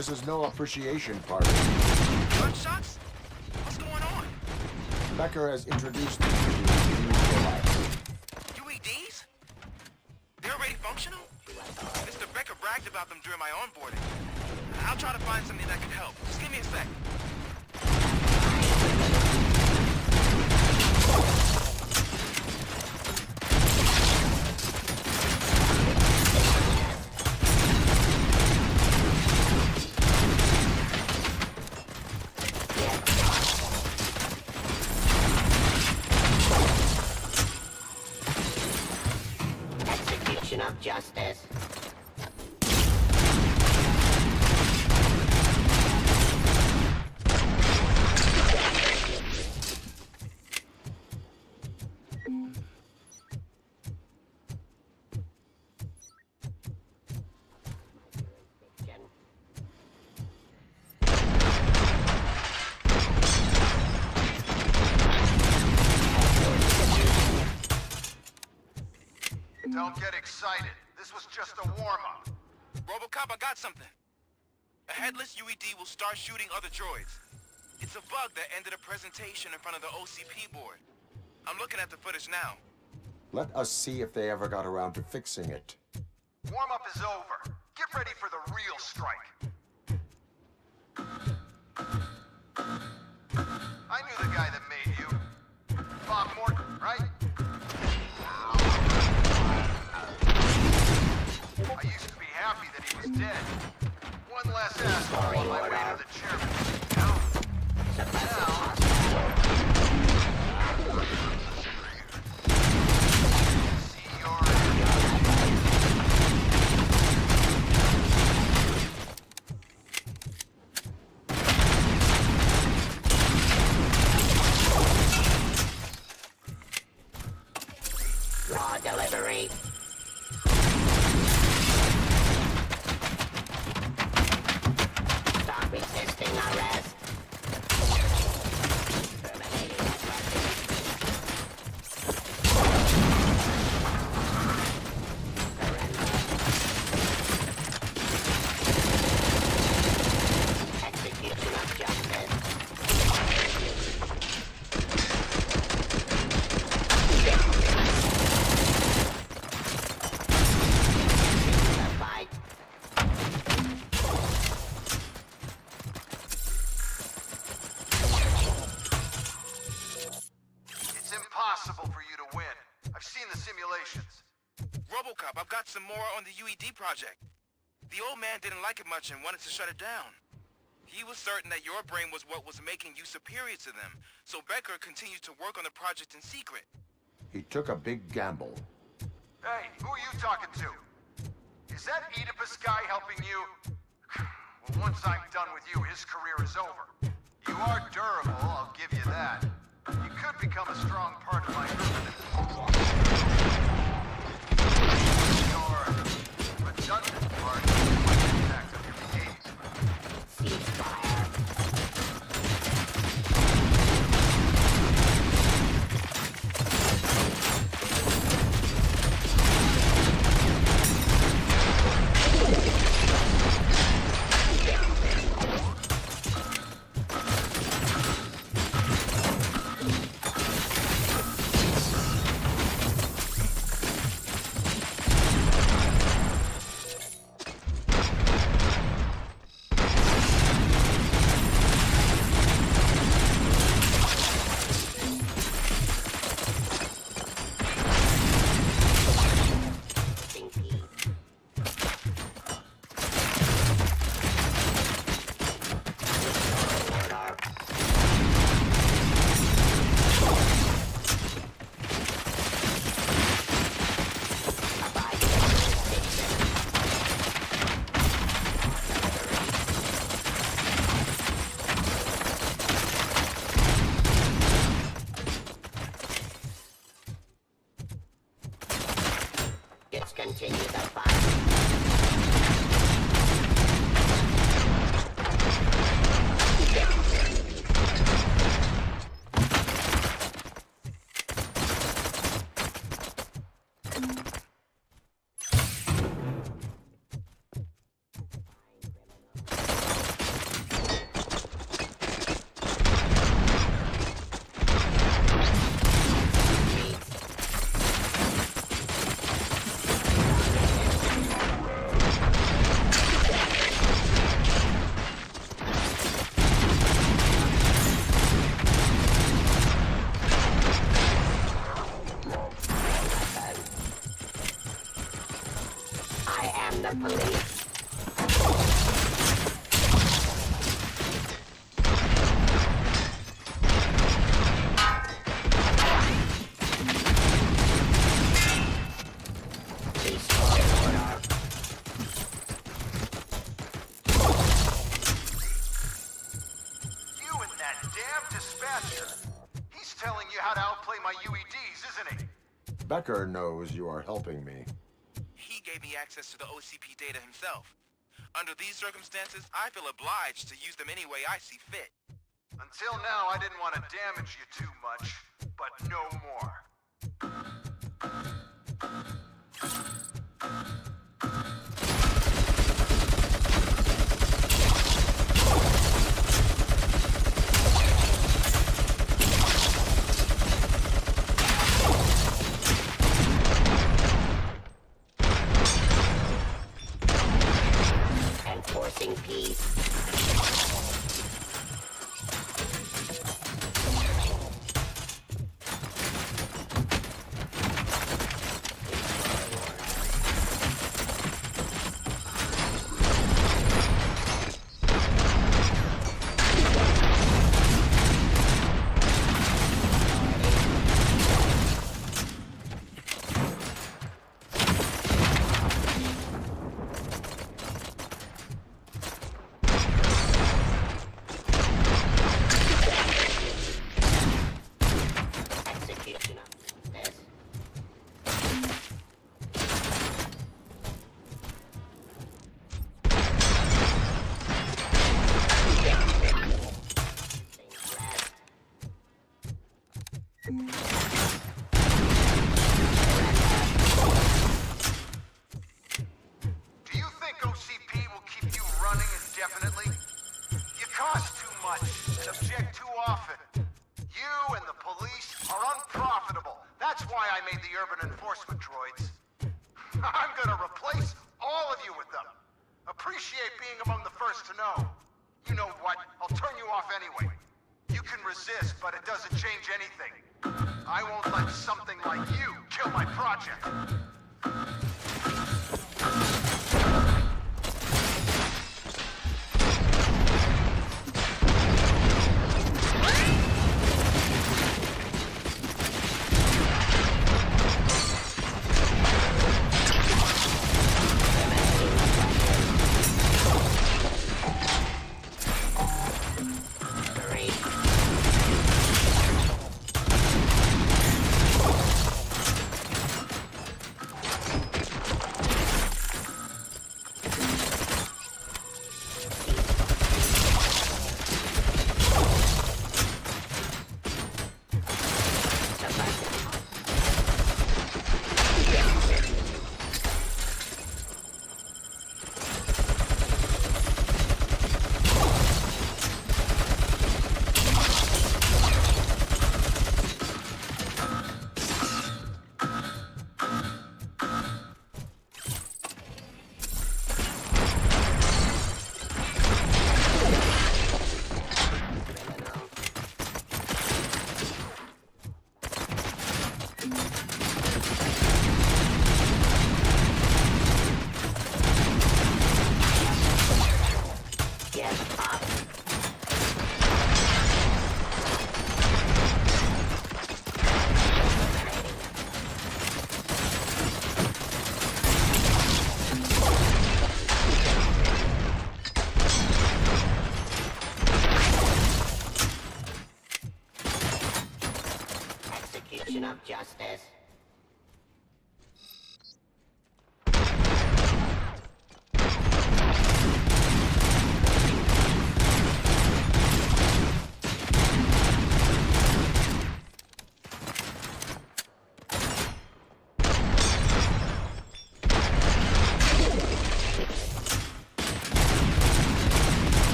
This is no appreciation party. Gunshots? What's going on? Becker has introduced me to the new device. UEDs? They're already functional? Mr. Becker bragged about them during my onboarding. I'll try to find something that can help. Just give me a sec. Execution of justice. Don't get excited. This was just a warm-up. RoboCop, I got something. A headless UED will start shooting other droids. It's a bug that ended a presentation in front of the OCP board. I'm looking at the footage now. Let us see if they ever got around to fixing it. Warm-up is over. Get ready for the real strike. I knew the guy that made you. Bob Morton, right? I used to be happy that he was dead. One less asshole on my way to the chairman. Now... See your... Raw delivery. Stop resisting arrest. Terminating execution of justice. Fight. It's impossible for you to win. I've seen the simulations. RoboCop, I've got some more on the UED project. The old man didn't like it much and wanted to shut it down. He was certain that your brain was what was making you superior to them, so Becker continued to work on the project in secret. He took a big gamble. Hey, who are you talking to? Is that Oedipus guy helping you? Well, once I'm done with you, his career is over. You are durable, I'll give you that. You could become a strong part of my group. Your redundant part might impact on your behavior. Ceasefire. Discontinue the fight. the police. Restore order. You and that damn dispatcher. He's telling you how to outplay my UEDs, isn't he? Becker knows you are helping me. He gave me access to the OCP data himself. Under these circumstances, I feel obliged to use them any way I see fit. Until now, I didn't want to damage you too much, but no more. Enforcing peace. Execution of this. Do you think OCP will keep you running indefinitely? You cost too much and object too often. You and the police are unprofitable. That's why I made the urban enforcement droids. I'm gonna replace all of you with them. Appreciate being among the first to know. You know what? I'll turn you off anyway. You can resist, but it doesn't change anything. I won't let something like you kill my project. Of justice.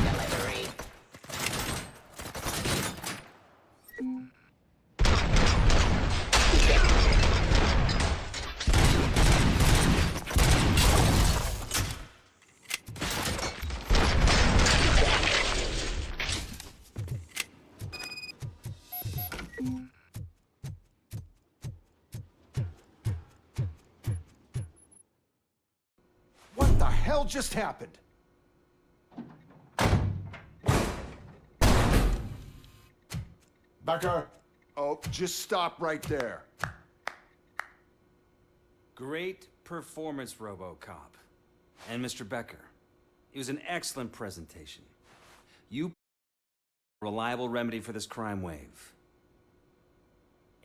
Delivery. hell just happened? Becker! Oh, just stop right there. Great performance, RoboCop. And Mr. Becker, it was an excellent presentation. You a reliable remedy for this crime wave.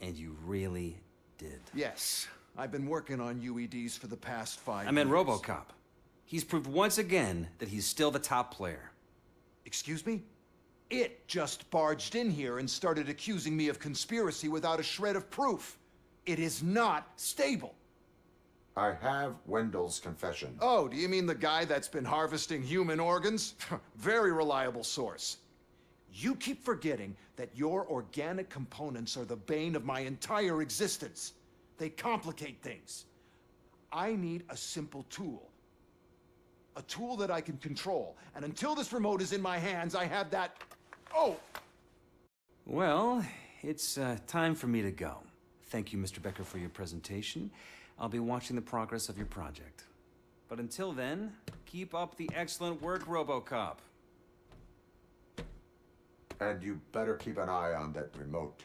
And you really did. Yes, I've been working on UEDs for the past 5 years. I meant RoboCop. He's proved once again that he's still the top player. Excuse me? It just barged in here and started accusing me of conspiracy without a shred of proof. It is not stable. I have Wendell's confession. Oh, do you mean the guy that's been harvesting human organs? Very reliable source. You keep forgetting that your organic components are the bane of my entire existence. They complicate things. I need a simple tool. A tool that I can control. And until this remote is in my hands, I have that... Oh! Well, it's time for me to go. Thank you, Mr. Becker, for your presentation. I'll be watching the progress of your project. But until then, keep up the excellent work, RoboCop. And you better keep an eye on that remote.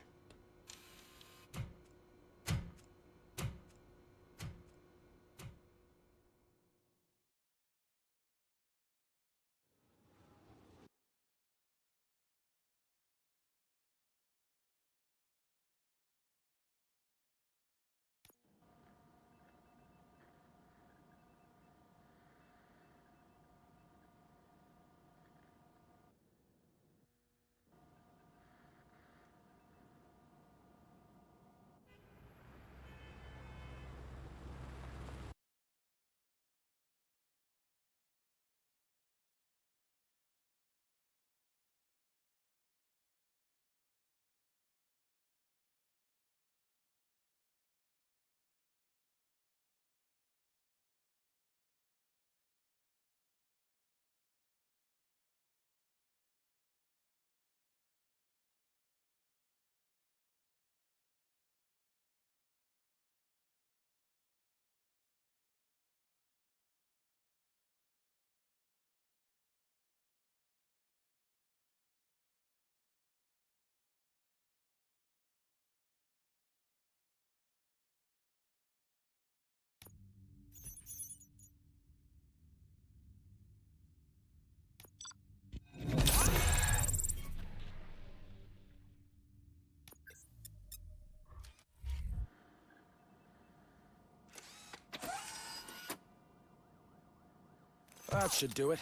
That should do it.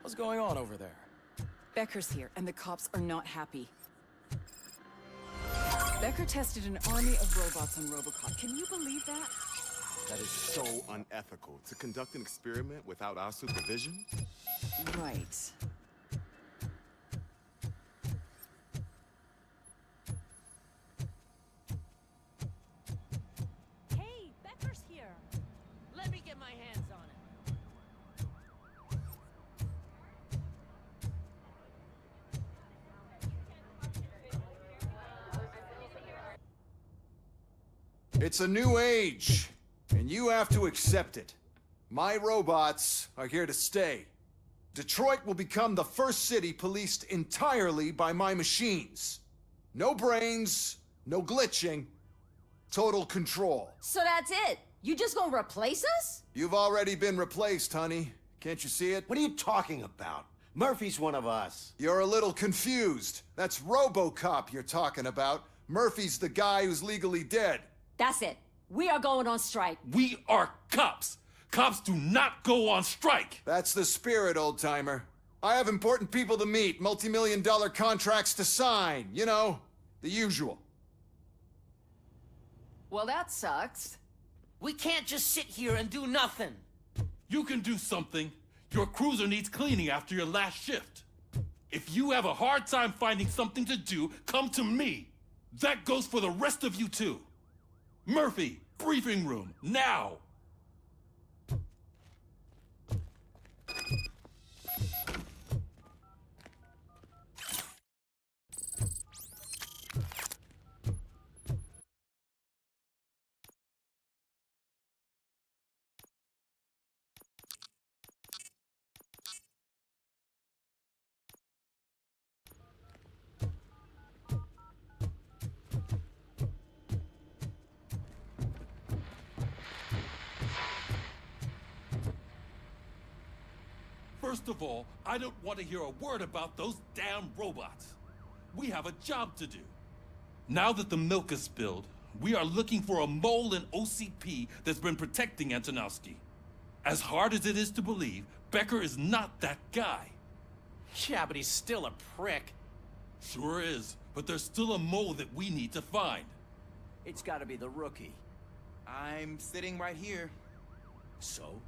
What's going on over there? Becker's here, and the cops are not happy. Becker tested an army of robots on RoboCop. Can you believe that? That is so unethical. To conduct an experiment without our supervision? Right. Hey, Becker's here. Let me get my hands on it. It's a new age, and you have to accept it. My robots are here to stay. Detroit will become the first city policed entirely by my machines. No brains, no glitching, total control. So that's it? You just gonna replace us? You've already been replaced, honey. Can't you see it? What are you talking about? Murphy's one of us. You're a little confused. That's RoboCop you're talking about. Murphy's the guy who's legally dead. That's it. We are going on strike. We are cops. Cops do not go on strike. That's the spirit, old-timer. I have important people to meet, multi-million-dollar contracts to sign. You know, the usual. Well, that sucks. We can't just sit here and do nothing. You can do something. Your cruiser needs cleaning after your last shift. If you have a hard time finding something to do, come to me. That goes for the rest of you too. Murphy, briefing room, now! First of all, I don't want to hear a word about those damn robots. We have a job to do. Now that the milk is spilled, we are looking for a mole in OCP that's been protecting Antonowski. As hard as it is to believe, Becker is not that guy. Yeah, but he's still a prick. Sure is, but there's still a mole that we need to find. It's gotta be the rookie. I'm sitting right here. So?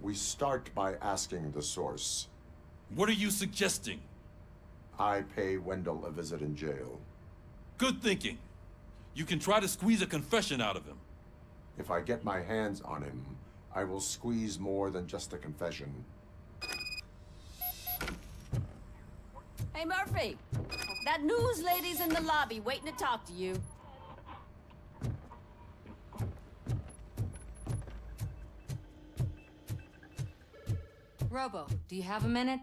We start by asking the source. What are you suggesting? I pay Wendell a visit in jail. Good thinking. You can try to squeeze a confession out of him. If I get my hands on him, I will squeeze more than just a confession. Hey, Murphy! That news lady's in the lobby waiting to talk to you. Robo, do you have a minute?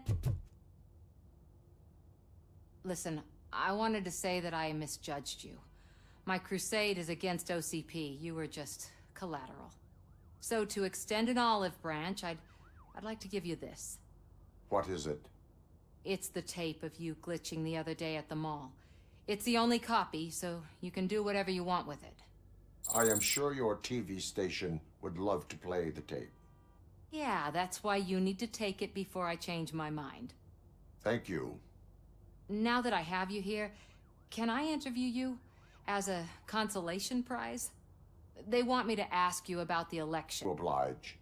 Listen, I wanted to say that I misjudged you. My crusade is against OCP. You were just collateral. So to extend an olive branch, I'd like to give you this. What is it? It's the tape of you glitching the other day at the mall. It's the only copy, so you can do whatever you want with it. I am sure your TV station would love to play the tape. Yeah, that's why you need to take it before I change my mind. Thank you. Now that I have you here, can I interview you as a consolation prize? They want me to ask you about the election. To oblige.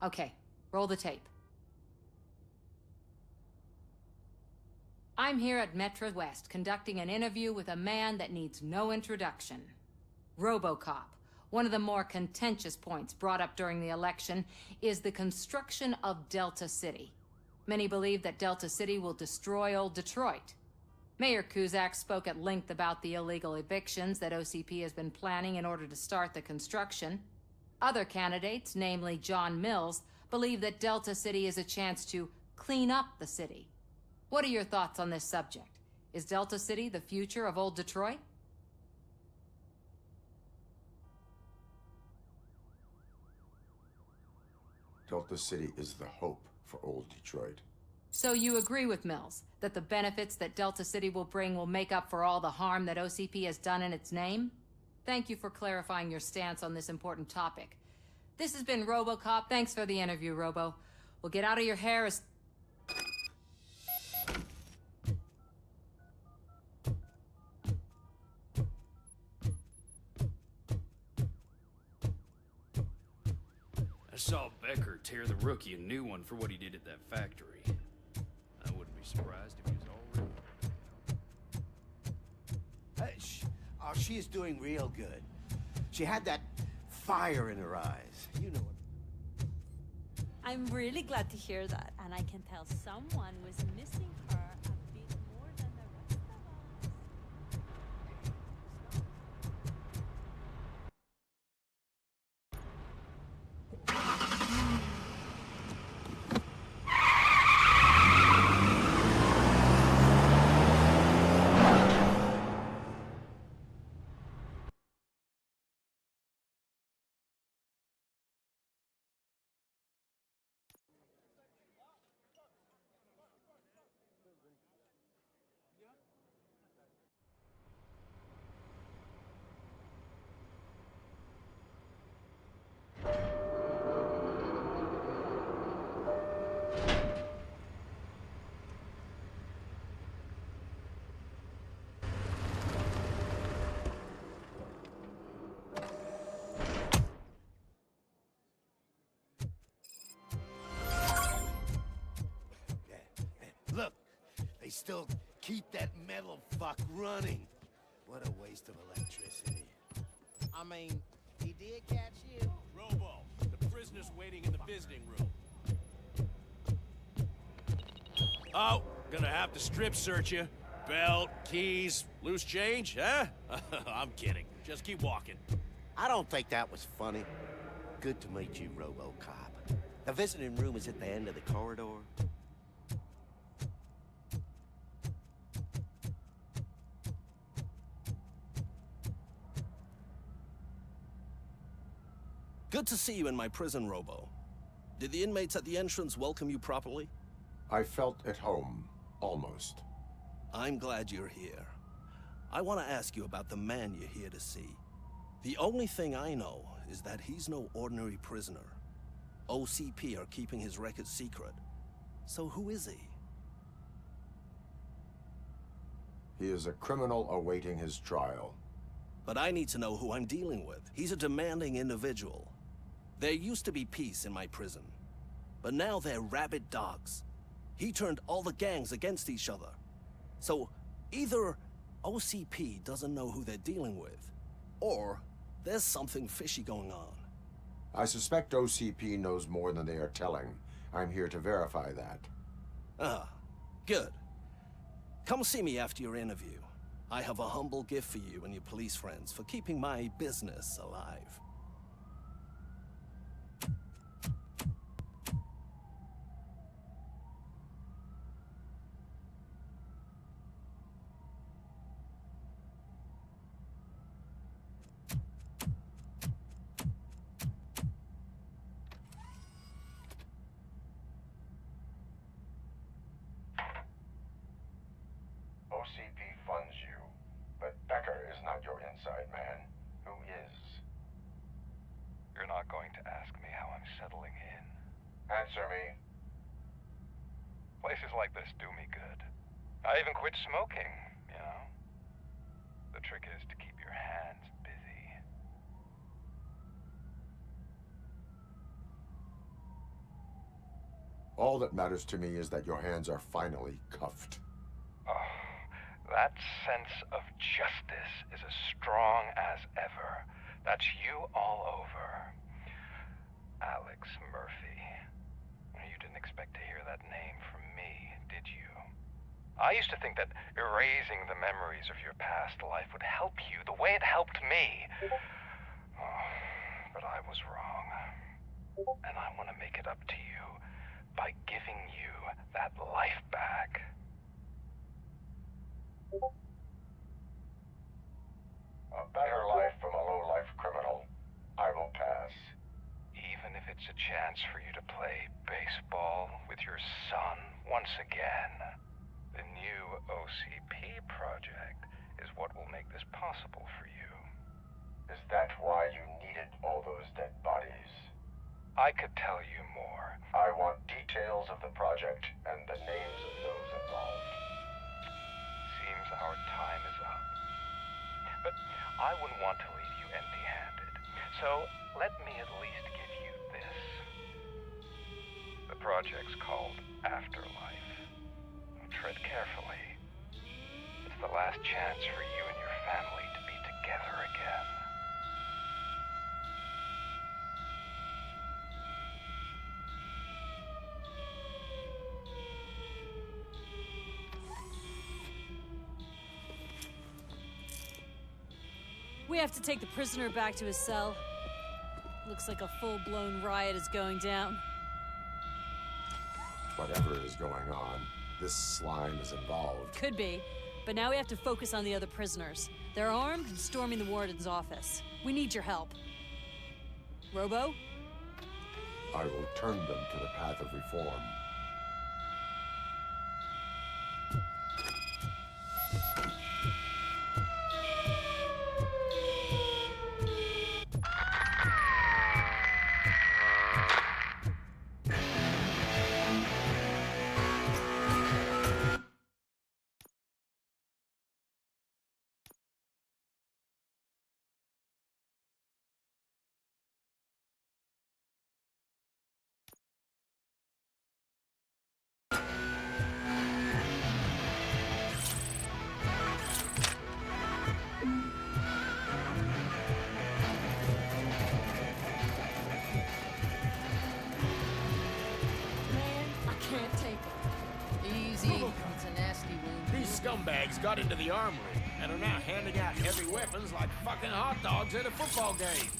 Okay, roll the tape. I'm here at Metro West conducting an interview with a man that needs no introduction. RoboCop. One of the more contentious points brought up during the election is the construction of Delta City. Many believe that Delta City will destroy old Detroit. Mayor Cusack spoke at length about the illegal evictions that OCP has been planning in order to start the construction. Other candidates, namely John Mills, believe that Delta City is a chance to clean up the city. What are your thoughts on this subject? Is Delta City the future of old Detroit? Delta City is the hope for old Detroit. So you agree with Mills, that the benefits that Delta City will bring will make up for all the harm that OCP has done in its name? Thank you for clarifying your stance on this important topic. This has been RoboCop. Thanks for the interview, Robo. We'll get out of your hair as... I saw Becker tear the rookie a new one for what he did at that factory. I wouldn't be surprised if he was already... Oh, she is doing real good. She had that fire in her eyes. You know what? I'm really glad to hear that, and I can tell someone was missing her a bit more than the rest of us. Look, they still keep that metal fuck running. What a waste of electricity. I mean, he did catch you. Robo, the prisoner's waiting in the visiting room. Oh, gonna have to strip search you. Belt, keys, loose change, huh? I'm kidding. Just keep walking. I don't think that was funny. Good to meet you, RoboCop. The visiting room is at the end of the corridor. Good to see you in my prison, Robo. Did the inmates at the entrance welcome you properly? I felt at home, almost. I'm glad you're here. I want to ask you about the man you're here to see. The only thing I know is that he's no ordinary prisoner. OCP are keeping his record secret. So who is he? He is a criminal awaiting his trial. But I need to know who I'm dealing with. He's a demanding individual. There used to be peace in my prison, but now they're rabid dogs. He turned all the gangs against each other. So either OCP doesn't know who they're dealing with, or there's something fishy going on. I suspect OCP knows more than they are telling. I'm here to verify that. Ah, good. Come see me after your interview. I have a humble gift for you and your police friends for keeping my business alive. OCP funds you, but Becker is not your inside man. Who is? You're not going to ask me how I'm settling in. Answer me. Places like this do me good. I even quit smoking, you know? The trick is to keep your hands busy. All that matters to me is that your hands are finally cuffed. Oh, that sense of justice is as strong as ever. That's you all over. Alex Murphy. You didn't expect to hear that name from me, did you? I used to think that erasing the memories of your past life would help you the way it helped me. Oh, but I was wrong. And I want to make it up to you by giving you that life back. A better life from a low-life criminal. I will pass. Even if it's a chance for you to play baseball with your son once again. The new OCP project is what will make this possible for you. Is that why you needed all those dead bodies? I could tell you more. I want details of the project and the names of those involved. Seems our time is up. But I wouldn't want to leave you empty-handed. So let me at least give you this. The project's called Afterlife. Tread carefully. It's the last chance for you and your family to be together again. We have to take the prisoner back to his cell. Looks like a full-blown riot is going down. Whatever is going on, this slime is involved. Could be, but now we have to focus on the other prisoners. They're armed and storming the warden's office. We need your help. Robo? I will turn them to the path of reform. Scumbags got into the armory and are now handing out heavy weapons like fucking hot dogs at a football game.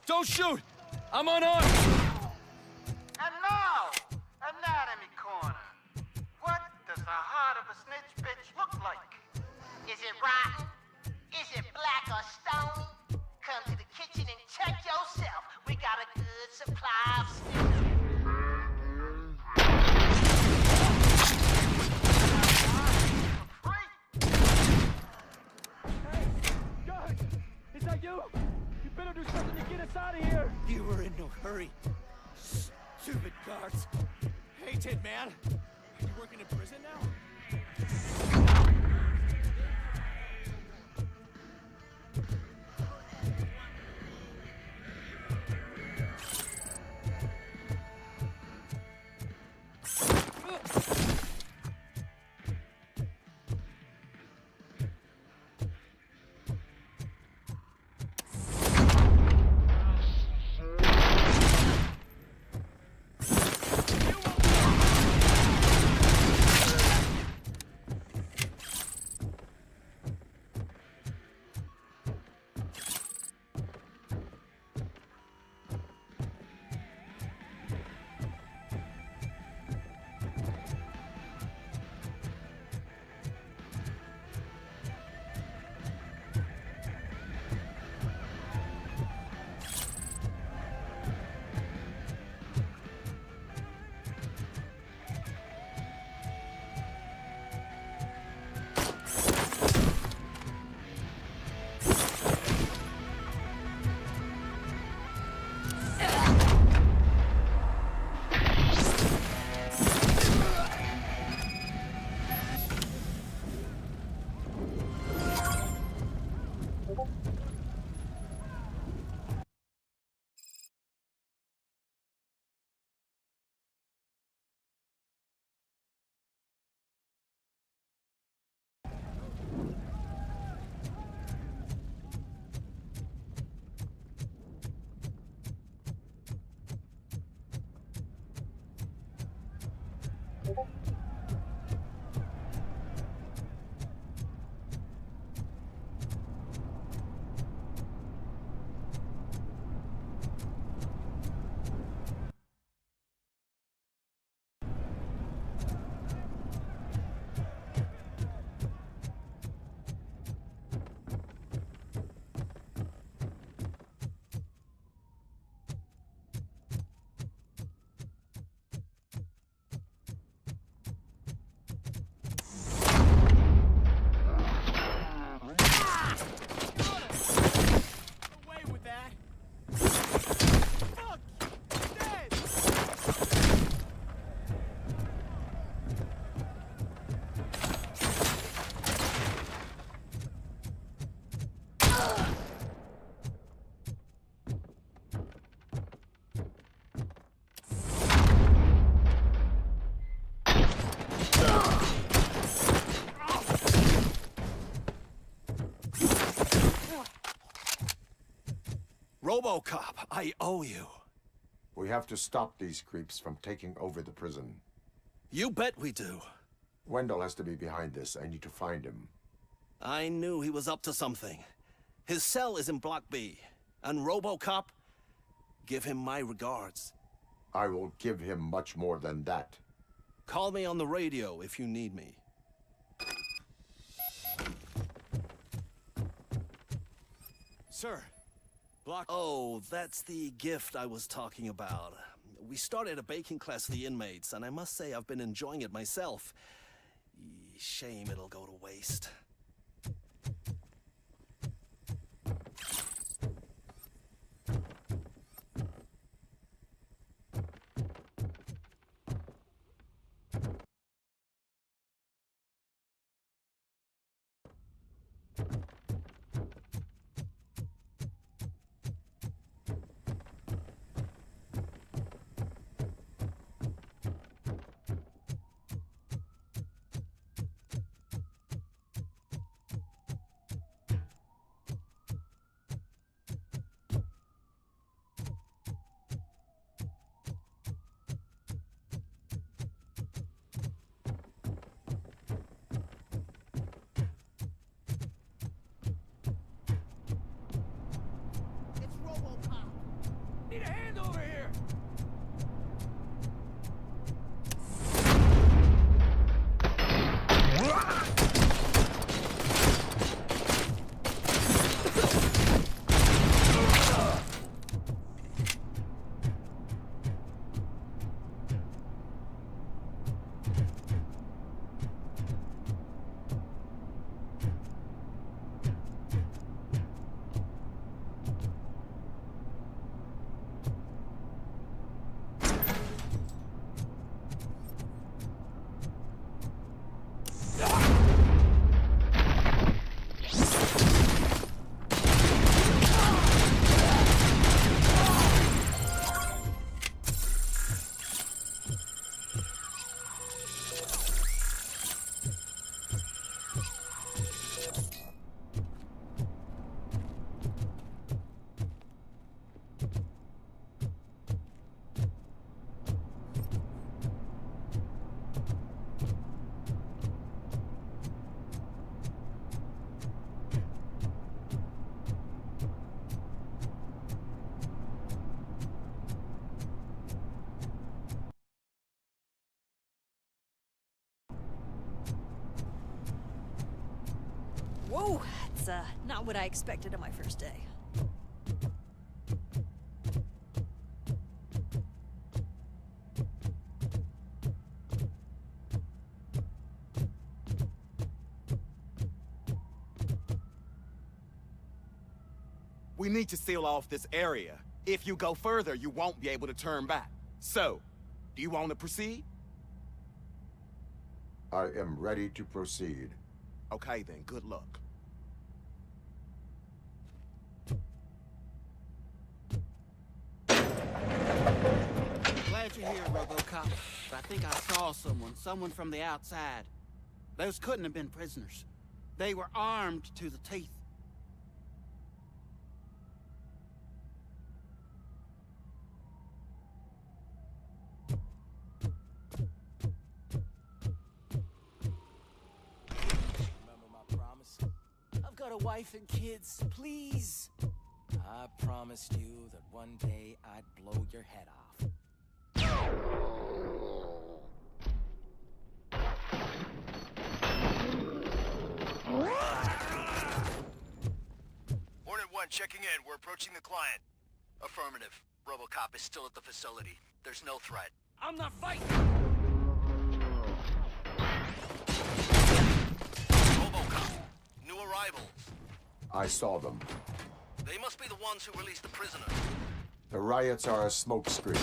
Don't shoot! I'm unarmed! And now, Anatomy Corner. What does the heart of a snitch bitch look like? Is it rotten? Is it black or stony? Come to the kitchen and check yourself. We got a good supply of snitches. Guys! Is that you? You better do something to get us out of here! You were in no hurry. Stupid guards. Hey, Tin Man. Are you working in prison now? RoboCop, I owe you. We have to stop these creeps from taking over the prison. You bet we do. Wendell has to be behind this. I need to find him. I knew he was up to something. His cell is in Block B. And RoboCop, give him my regards. I will give him much more than that. Call me on the radio if you need me. Sir, Block... Oh, that's the gift I was talking about. We started a baking class for the inmates, and I must say I've been enjoying it myself. Shame it'll go to waste. It's RoboCop. Need a hand over here! Whoa, it's not what I expected on my first day. We need to seal off this area. If you go further, you won't be able to turn back. So, do you want to proceed? I am ready to proceed. Okay then, good luck. Glad you're here, RoboCop. But I think I saw someone from the outside. Those couldn't have been prisoners. They were armed to the teeth. Remember my promise? I've got a wife and kids, please. I promised you that one day I'd blow your head off. Hornet 1 checking in. We're approaching the client. Affirmative. RoboCop is still at the facility. There's no threat. I'm not fighting! RoboCop. New arrivals. I saw them. They must be the ones who released the prisoners. The riots are a smokescreen.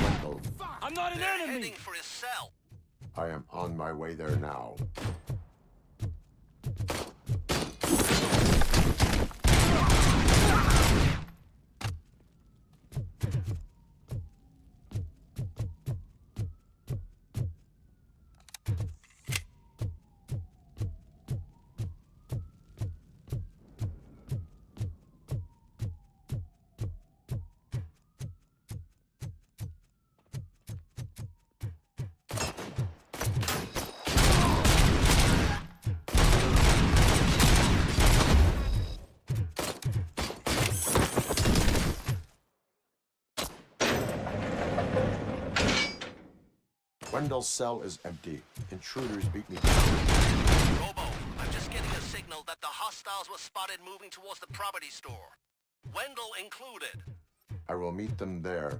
Wendell, I'm not an They're enemy! heading for his cell. I am on my way there now. Wendell's cell is empty. Intruders beat me down. Robo, I'm just getting a signal that the hostiles were spotted moving towards the property store. Wendell included. I will meet them there.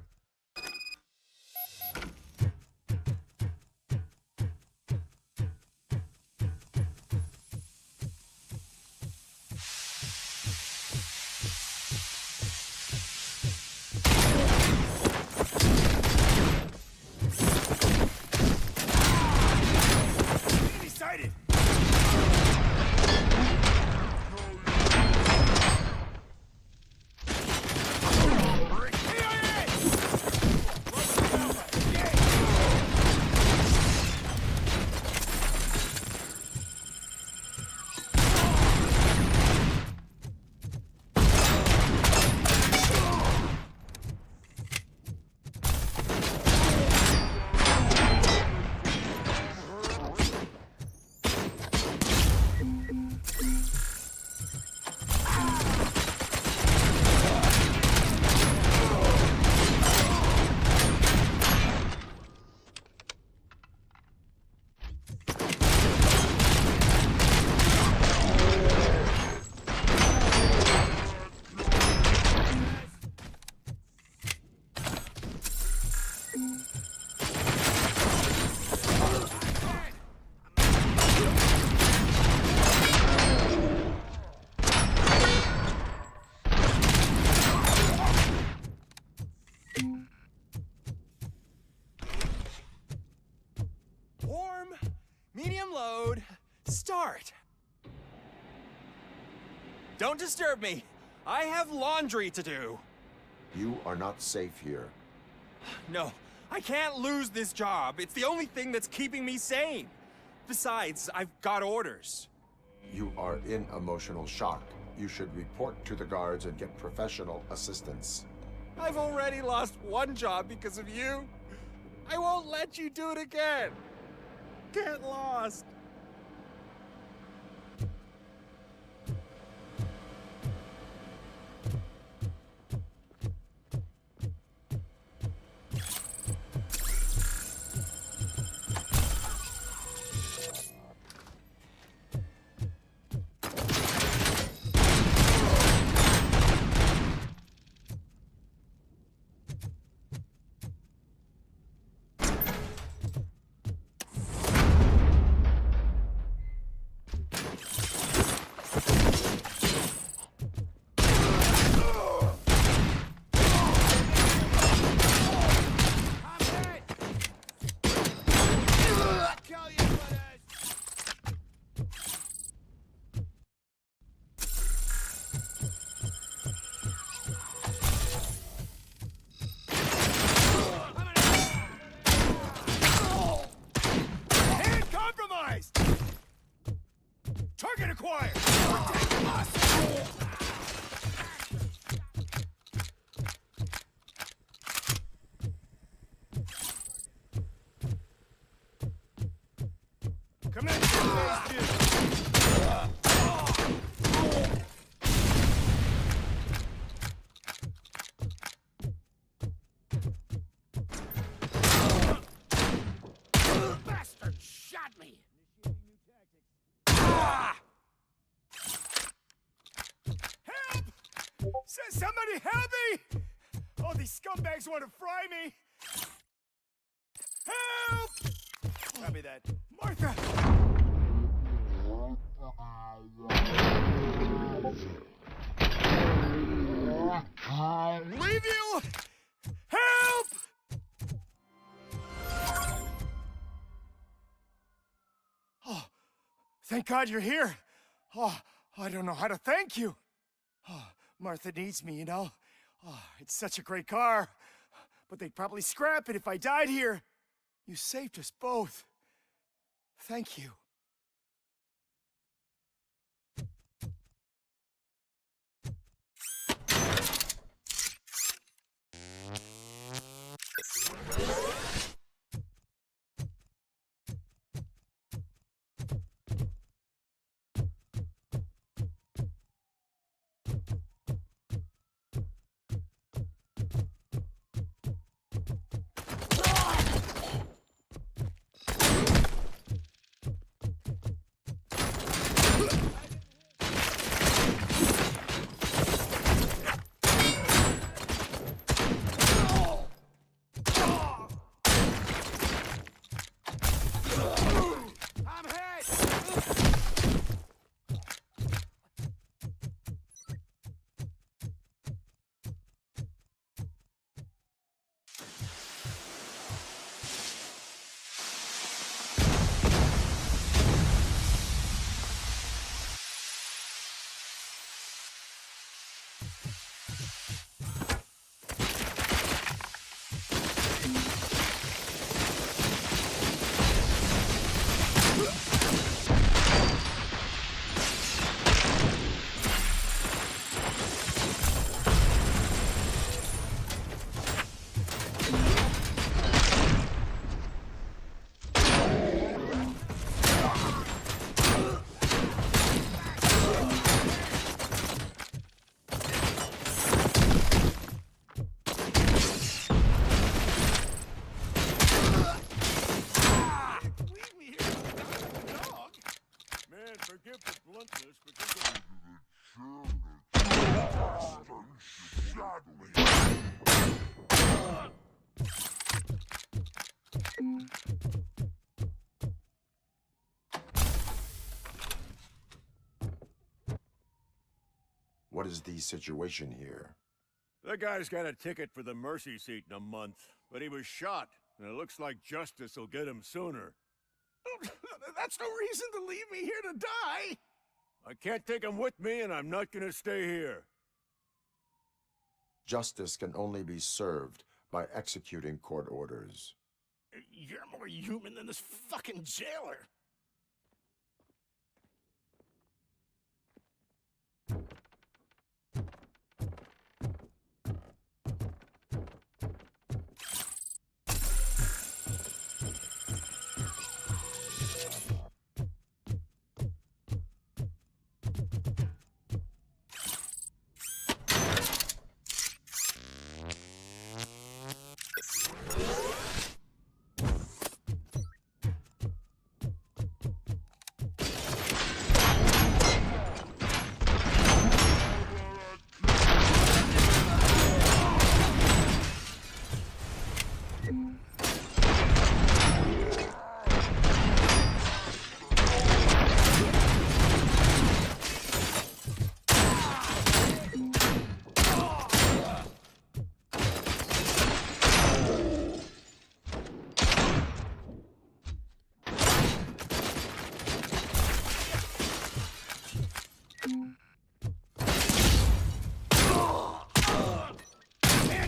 start. Don't disturb me. I have laundry to do. You are not safe here. No, I can't lose this job. It's the only thing that's keeping me sane. Besides, I've got orders. You are in emotional shock. You should report to the guards and get professional assistance. I've already lost one job because of you. I won't let you do it again. Get lost. Target acquired! Come in, Bastard shot me! Somebody help me! Oh, these scumbags want to fry me! Help! Copy that. Martha! Leave you! Help! Oh, thank God you're here. Oh, I don't know how to thank you. Oh, Martha needs me, you know? Oh, it's such a great car. But they'd probably scrap it if I died here. You saved us both. Thank you. What is the situation here? The guy's got a ticket for the mercy seat in a month, but he was shot, and it looks like justice will get him sooner. That's no reason to leave me here to die. I can't take him with me, and I'm not gonna stay here. Justice can only be served by executing court orders. You're more human than this fucking jailer.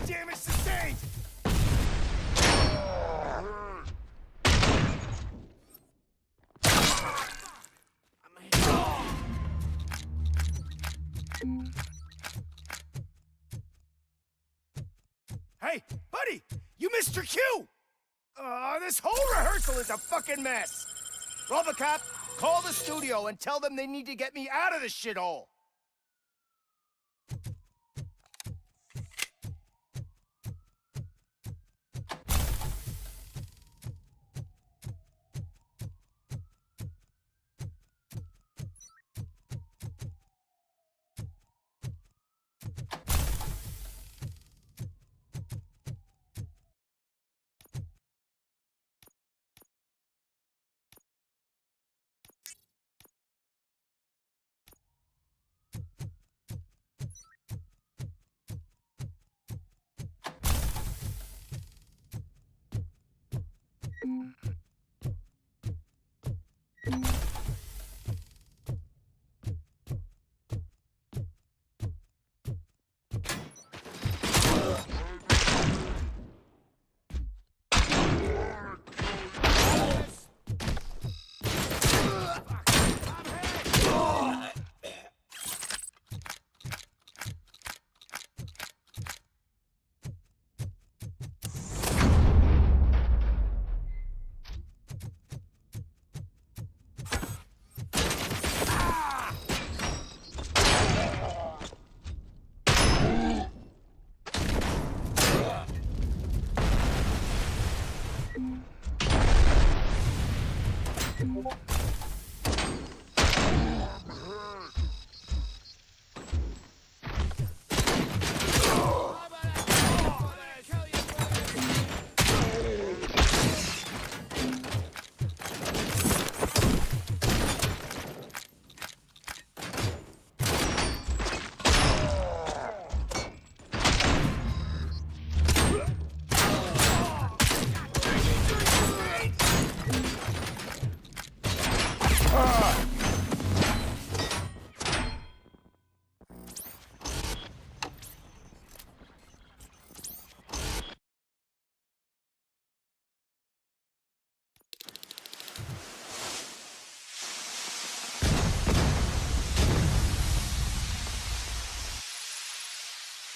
Damage sustained! Hey, buddy! You missed your cue! This whole rehearsal is a fucking mess! RoboCop, call the studio and tell them they need to get me out of this shithole!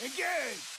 Engage!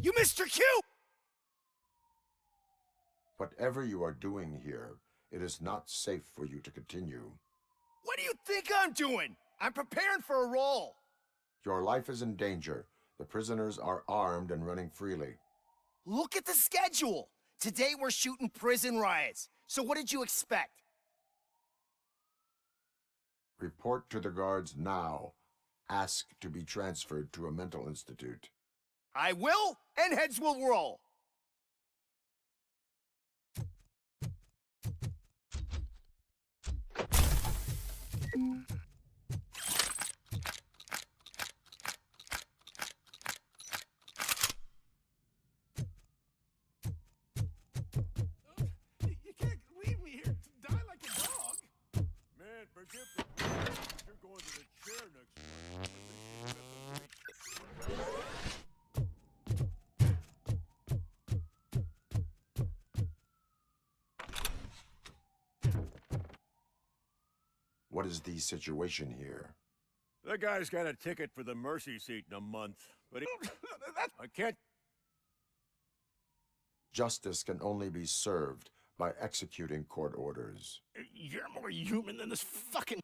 You Mr. Q! Whatever you are doing here, it is not safe for you to continue. What do you think I'm doing? I'm preparing for a role. Your life is in danger. The prisoners are armed and running freely. Look at the schedule. Today we're shooting prison riots. So what did you expect? Report to the guards now. Ask to be transferred to a mental institute. I will, and heads will roll. You can't leave me here to die like a dog. Man, forgive the You're going to the chair next month. What is the situation here? That guy's got a ticket for the mercy seat in a month, but I can't. Justice can only be served by executing court orders. You're more human than this fucking.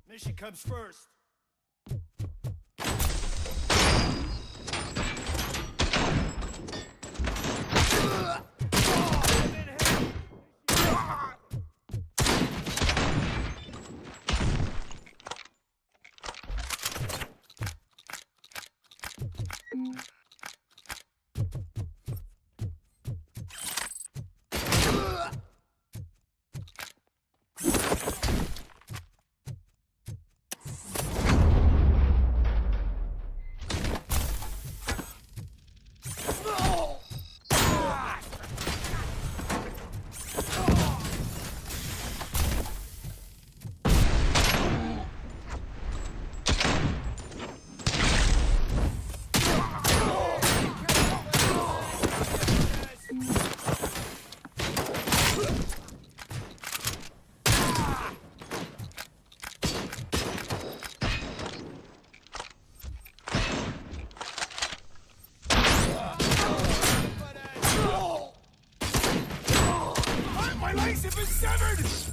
Mission comes first. legs have been severed!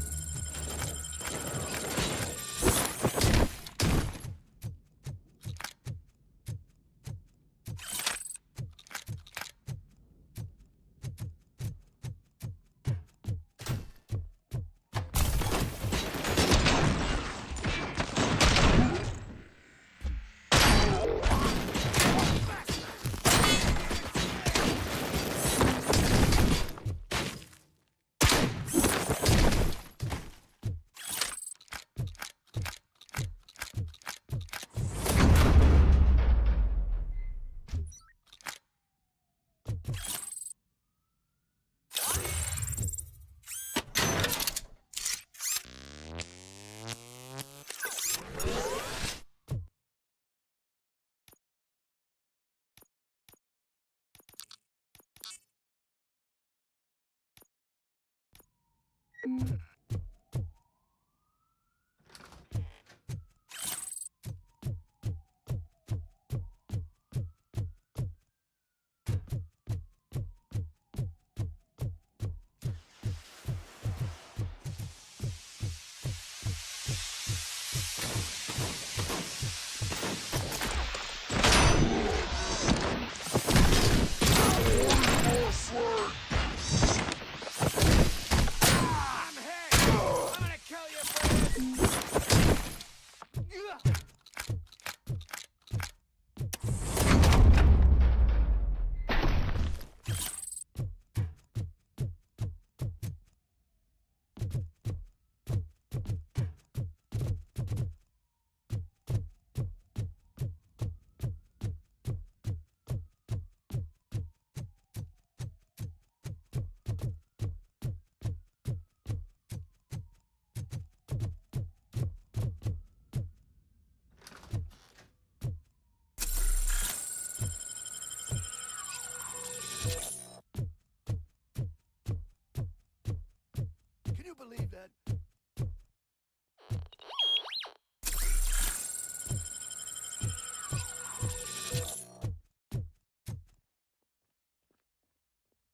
believe that.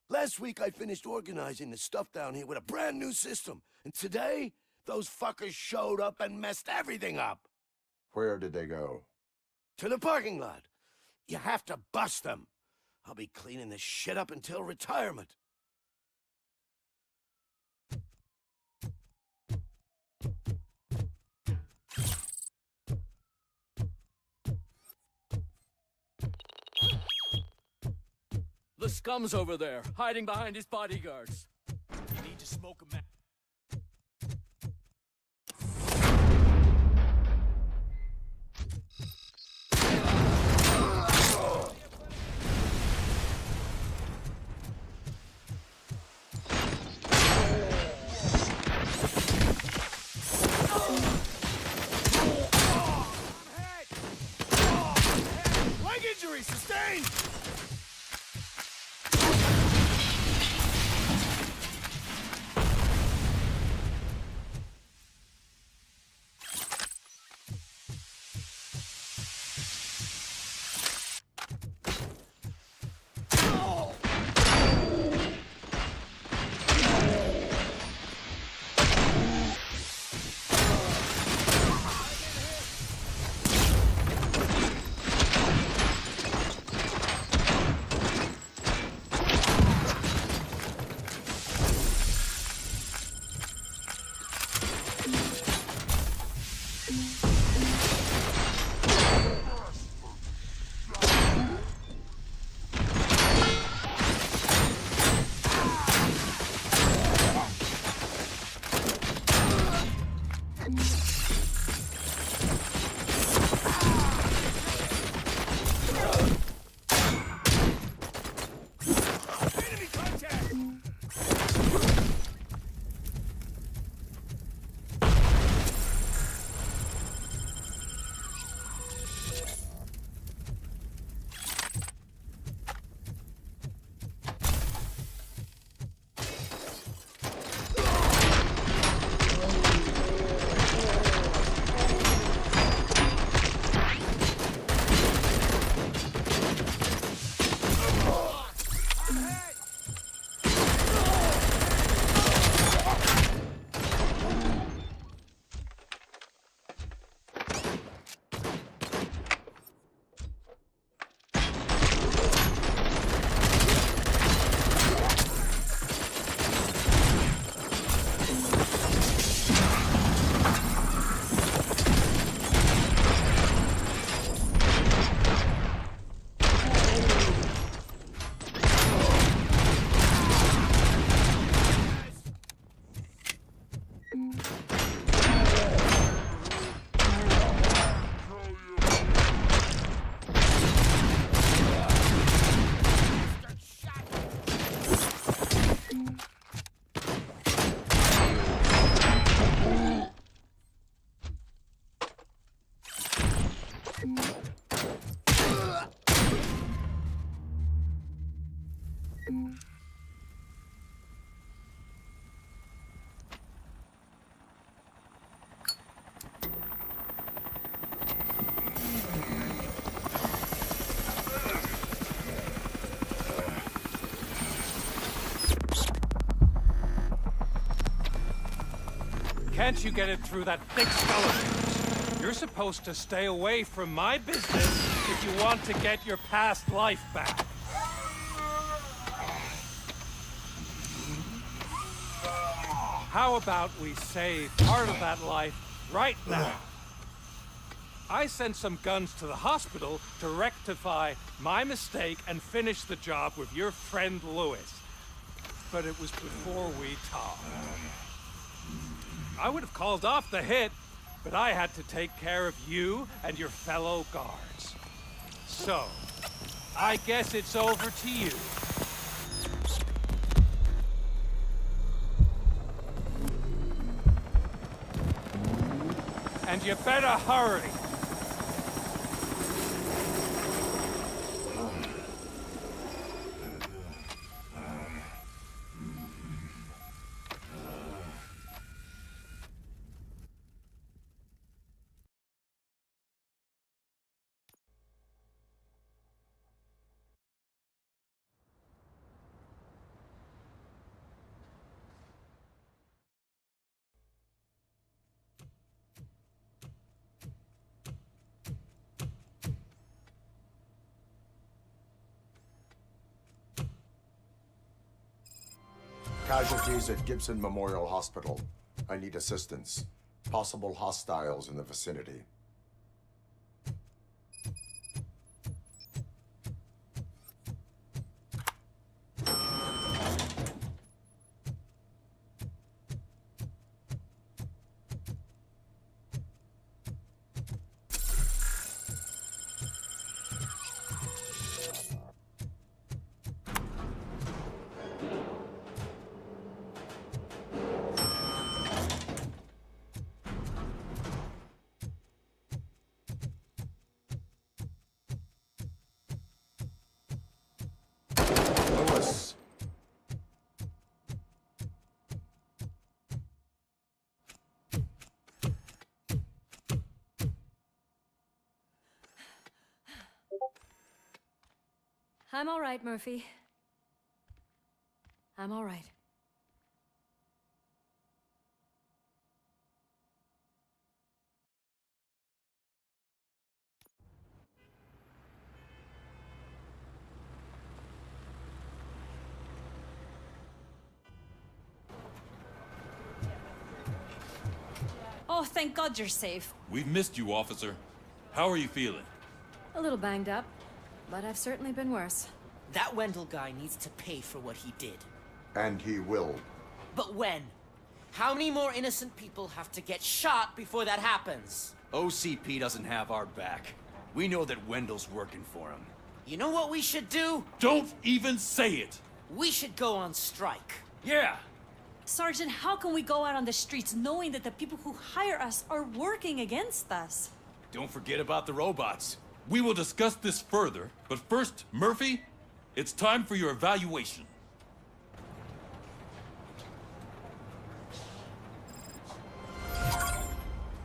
Last week I finished organizing the stuff down here with a brand new system. And today, those fuckers showed up and messed everything up. Where did they go? To the parking lot. You have to bust them. I'll be cleaning this shit up until retirement. The scum's over there, hiding behind his bodyguards. You need to smoke a Leg injury sustained! Can't you get it through that thick skull of yours? You're supposed to stay away from my business if you want to get your past life back. How about we save part of that life right now? I sent some guns to the hospital to rectify my mistake and finish the job with your friend Lewis. But it was before we talked. I would have called off the hit, but I had to take care of you and your fellow guards. So, I guess it's over to you. And you better hurry. Casualties at Gibson Memorial Hospital. I need assistance. Possible hostiles in the vicinity. I'm all right, Murphy. I'm all right. Oh, thank God you're safe. We've missed you, officer. How are you feeling? A little banged up, but I've certainly been worse. That Wendell guy needs to pay for what he did. And he will. But when? How many more innocent people have to get shot before that happens? OCP doesn't have our back. We know that Wendell's working for him. You know what we should do? Don't even say it! We should go on strike. Yeah! Sergeant, how can we go out on the streets knowing that the people who hire us are working against us? Don't forget about the robots. We will discuss this further, but first, Murphy, it's time for your evaluation.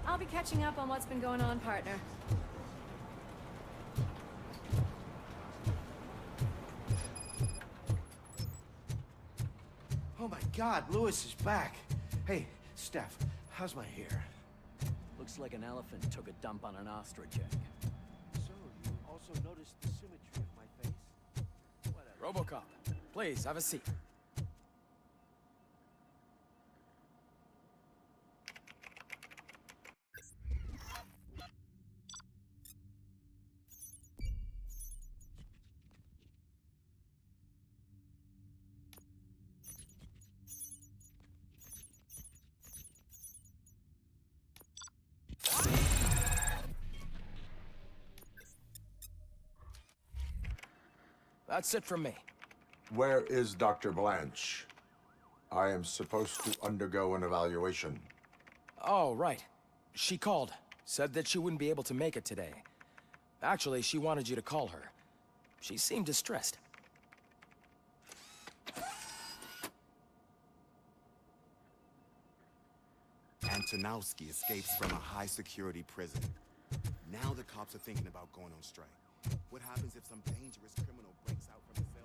I'll be catching up on what's been going on, partner. Oh my God, Lewis is back. Hey, Steph, how's my hair? Looks like an elephant took a dump on an ostrich egg. So, you also noticed the symmetry of my face? Whatever. RoboCop, please, have a seat. That's it from me. Where is Dr. Blanche? I am supposed to undergo an evaluation. Oh, right. She called. Said that she wouldn't be able to make it today. Actually, she wanted you to call her. She seemed distressed. Antonowski escapes from a high-security prison. Now the cops are thinking about going on strike. What happens if some dangerous criminal breaks out from the cell?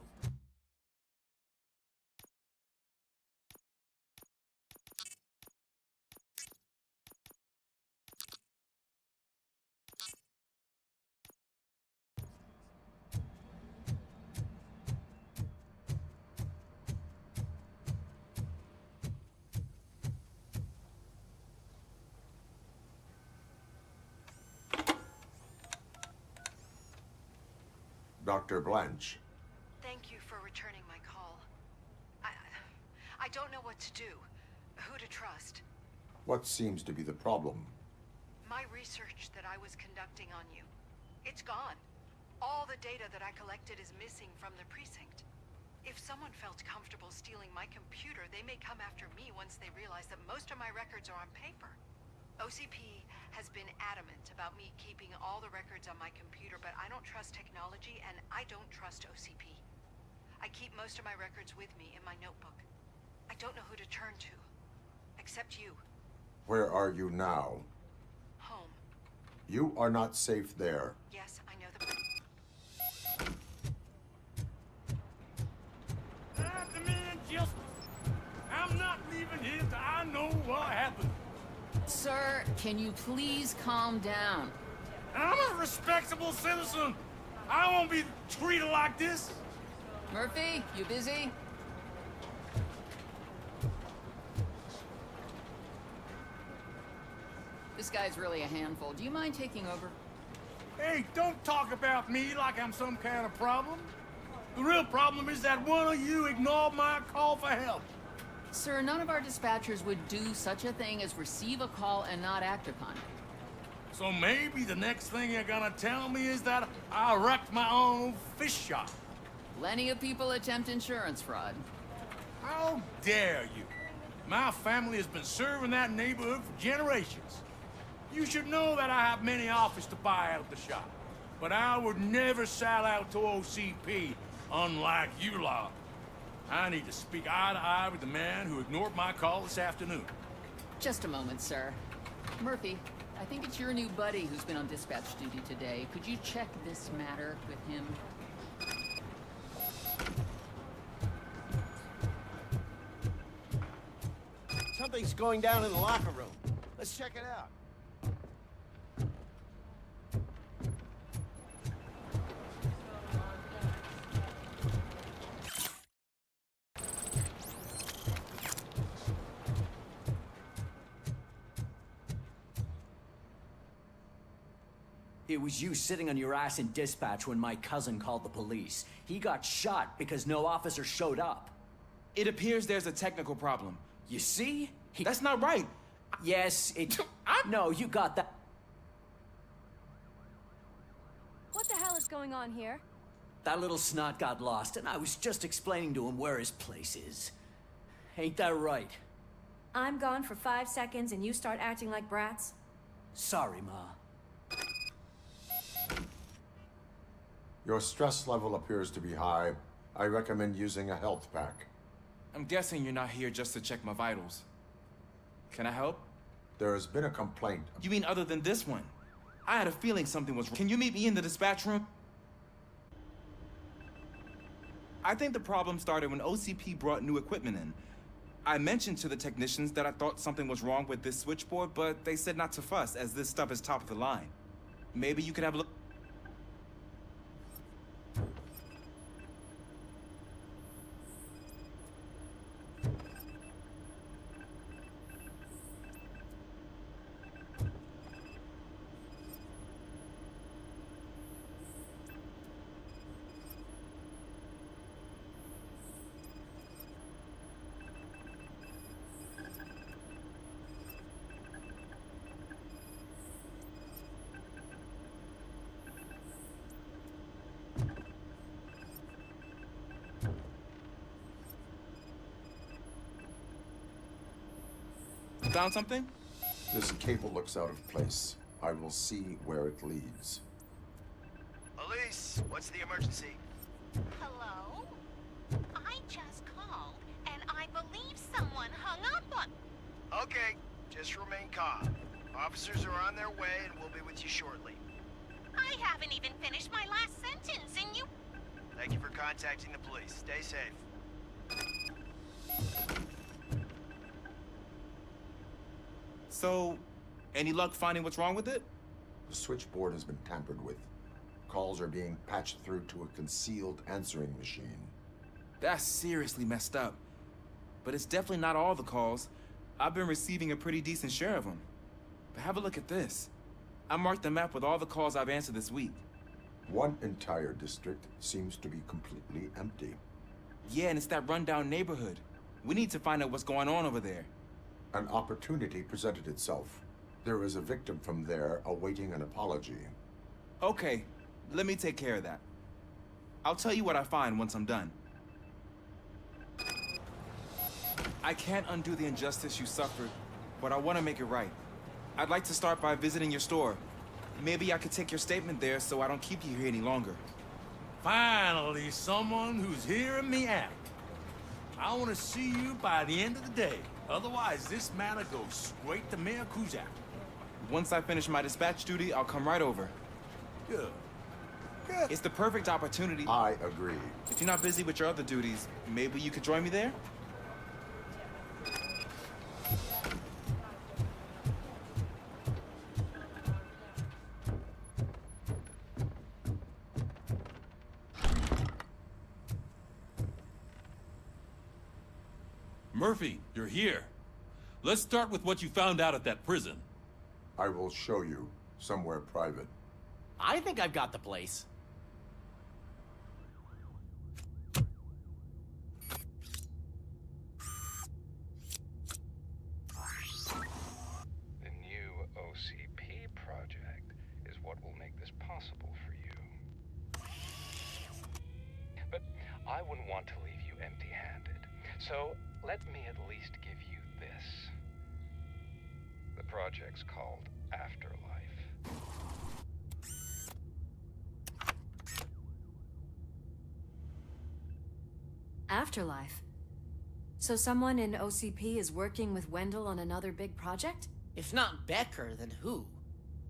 Dr. Blanche. Thank you for returning my call. I don't know what to do, who to trust. What seems to be the problem? My research that I was conducting on you, it's gone. All the data that I collected is missing from the precinct. If someone felt comfortable stealing my computer, they may come after me once they realize that most of my records are on paper. OCP has been adamant about me keeping all the records on my computer, but I don't trust technology and I don't trust OCP. I keep most of my records with me in my notebook. I don't know who to turn to, except you. Where are you now? Home. You are not safe there. Yes, I know the... Demand justice. I'm not leaving here till I know what happened. Sir, can you please calm down? I'm a respectable citizen. I won't be treated like this. Murphy, you busy? this guy's really a handful. Do you mind taking over? Hey, don't talk about me like I'm some kind of problem. The real problem is that one of you ignored my call for help. Sir, none of our dispatchers would do such a thing as receive a call and not act upon it. So maybe the next thing you're gonna tell me is that I wrecked my own fish shop. Plenty of people attempt insurance fraud. How dare you? My family has been serving that neighborhood for generations. You should know that I have many offers to buy out the shop. But I would never sell out to OCP, unlike you lot. I need to speak eye to eye with the man who ignored my call this afternoon. Just a moment, sir. Murphy, I think it's your new buddy who's been on dispatch duty today. Could you check this matter with him? Something's going down in the locker room. Let's check it out. It was you sitting on your ass in dispatch when my cousin called the police. He got shot because no officer showed up. It appears there's a technical problem. You see? That's not right. Yes, it... No, you got that. What the hell is going on here? That little snot got lost, and I was just explaining to him where his place is. Ain't that right? I'm gone for 5 seconds and you start acting like brats? Sorry, Ma. Your stress level appears to be high. I recommend using a health pack. I'm guessing you're not here just to check my vitals. Can I help? There has been a complaint. You mean other than this one? I had a feeling something was wrong. Can you meet me in the dispatch room? I think the problem started when OCP brought new equipment in. I mentioned to the technicians that I thought something was wrong with this switchboard, but they said not to fuss, as this stuff is top of the line. Maybe you could have a look. Found something? This cable looks out of place. I will see where it leads. Elise, what's the emergency? Hello? I just called, and I believe someone hung up on... Okay, just remain calm. Officers are on their way, and we'll be with you shortly. I haven't even finished my last sentence, and you... Thank you for contacting the police. Stay safe. So, any luck finding what's wrong with it? The switchboard has been tampered with. Calls are being patched through to a concealed answering machine. That's seriously messed up. But it's definitely not all the calls. I've been receiving a pretty decent share of them. But have a look at this. I marked the map with all the calls I've answered this week. One entire district seems to be completely empty. Yeah, and it's that rundown neighborhood. We need to find out what's going on over there. An opportunity presented itself. There is a victim from there awaiting an apology. Okay, let me take care of that. I'll tell you what I find once I'm done. I can't undo the injustice you suffered, but I want to make it right. I'd like to start by visiting your store. Maybe I could take your statement there so I don't keep you here any longer. Finally, someone who's hearing me out. I want to see you by the end of the day. Otherwise, this matter goes straight to Mayor Kuzak. Once I finish my dispatch duty, I'll come right over. Good. Good. It's the perfect opportunity. I agree. If you're not busy with your other duties, maybe you could join me there? Murphy, you're here. Let's start with what you found out at that prison. I will show you somewhere private. I think I've got the place. The new OCP project is what will make this possible for you. But I wouldn't want to leave you empty-handed. So let me at least give you this. The project's called Afterlife. Afterlife? So someone in OCP is working with Wendell on another big project? If not Becker, then who?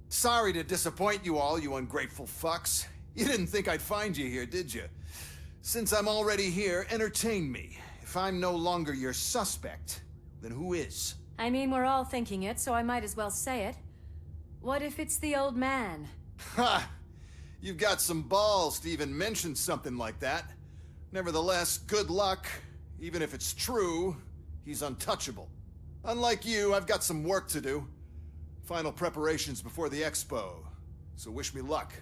Sorry to disappoint you all, you ungrateful fucks. You didn't think I'd find you here, did you? Since I'm already here, entertain me. If I'm no longer your suspect, then who is? I mean, we're all thinking it, so I might as well say it. What if it's the old man? Ha! You've got some balls to even mention something like that. Nevertheless, good luck. Even if it's true, he's untouchable. Unlike you, I've got some work to do. Final preparations before the expo. So wish me luck.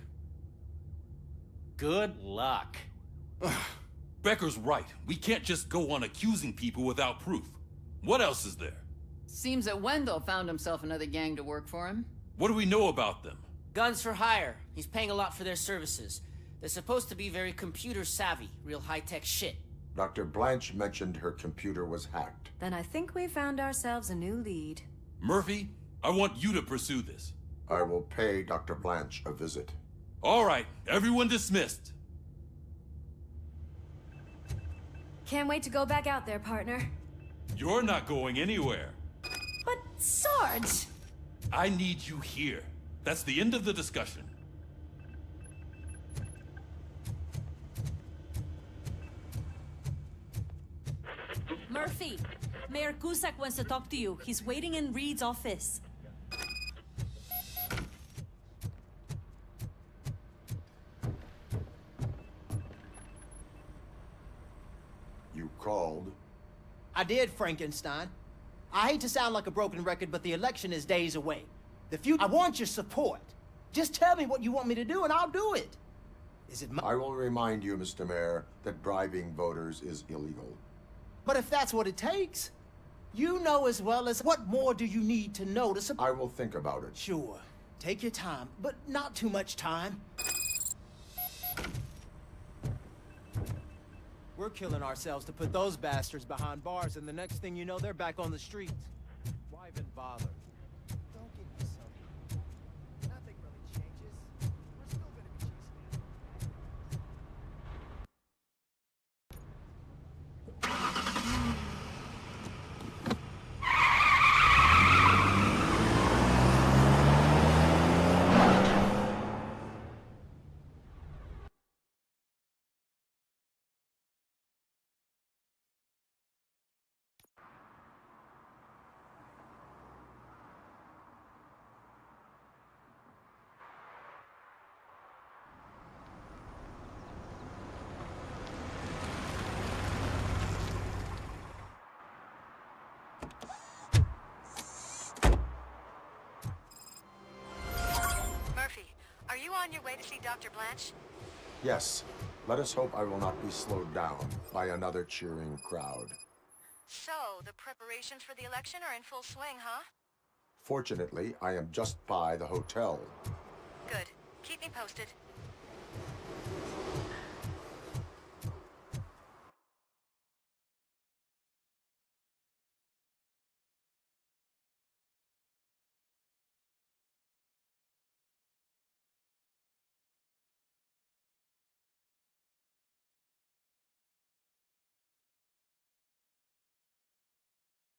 Good luck. Becker's right. We can't just go on accusing people without proof. What else is there? Seems that Wendell found himself another gang to work for him. What do we know about them? Guns for hire. He's paying a lot for their services. They're supposed to be very computer savvy, real high-tech shit. Dr. Blanche mentioned her computer was hacked. Then I think we found ourselves a new lead. Murphy, I want you to pursue this. I will pay Dr. Blanche a visit. All right, everyone dismissed. Can't wait to go back out there, partner. You're not going anywhere. But, Sarge! I need you here. That's the end of the discussion. Murphy, Mayor Cusack wants to talk to you. He's waiting in Reed's office. You called? I did, Frankenstein. I hate to sound like a broken record, but the election is days away. The future. I want your support. Just tell me what you want me to do, and I'll do it. Is it my... I will remind you, Mr. Mayor, that bribing voters is illegal. But if that's what it takes, you know as well as... What more do you need to know to support... I will think about it. Sure. Take your time, but not too much time. We're killing ourselves to put those bastards behind bars, and the next thing you know, they're back on the streets. Why even bother? Don't give me something. Nothing really changes. We're still gonna be chasing Are you on your way to see Dr. Blanche? Yes. Let us hope I will not be slowed down by another cheering crowd. So, the preparations for the election are in full swing, huh? Fortunately, I am just by the hotel. Good. Keep me posted.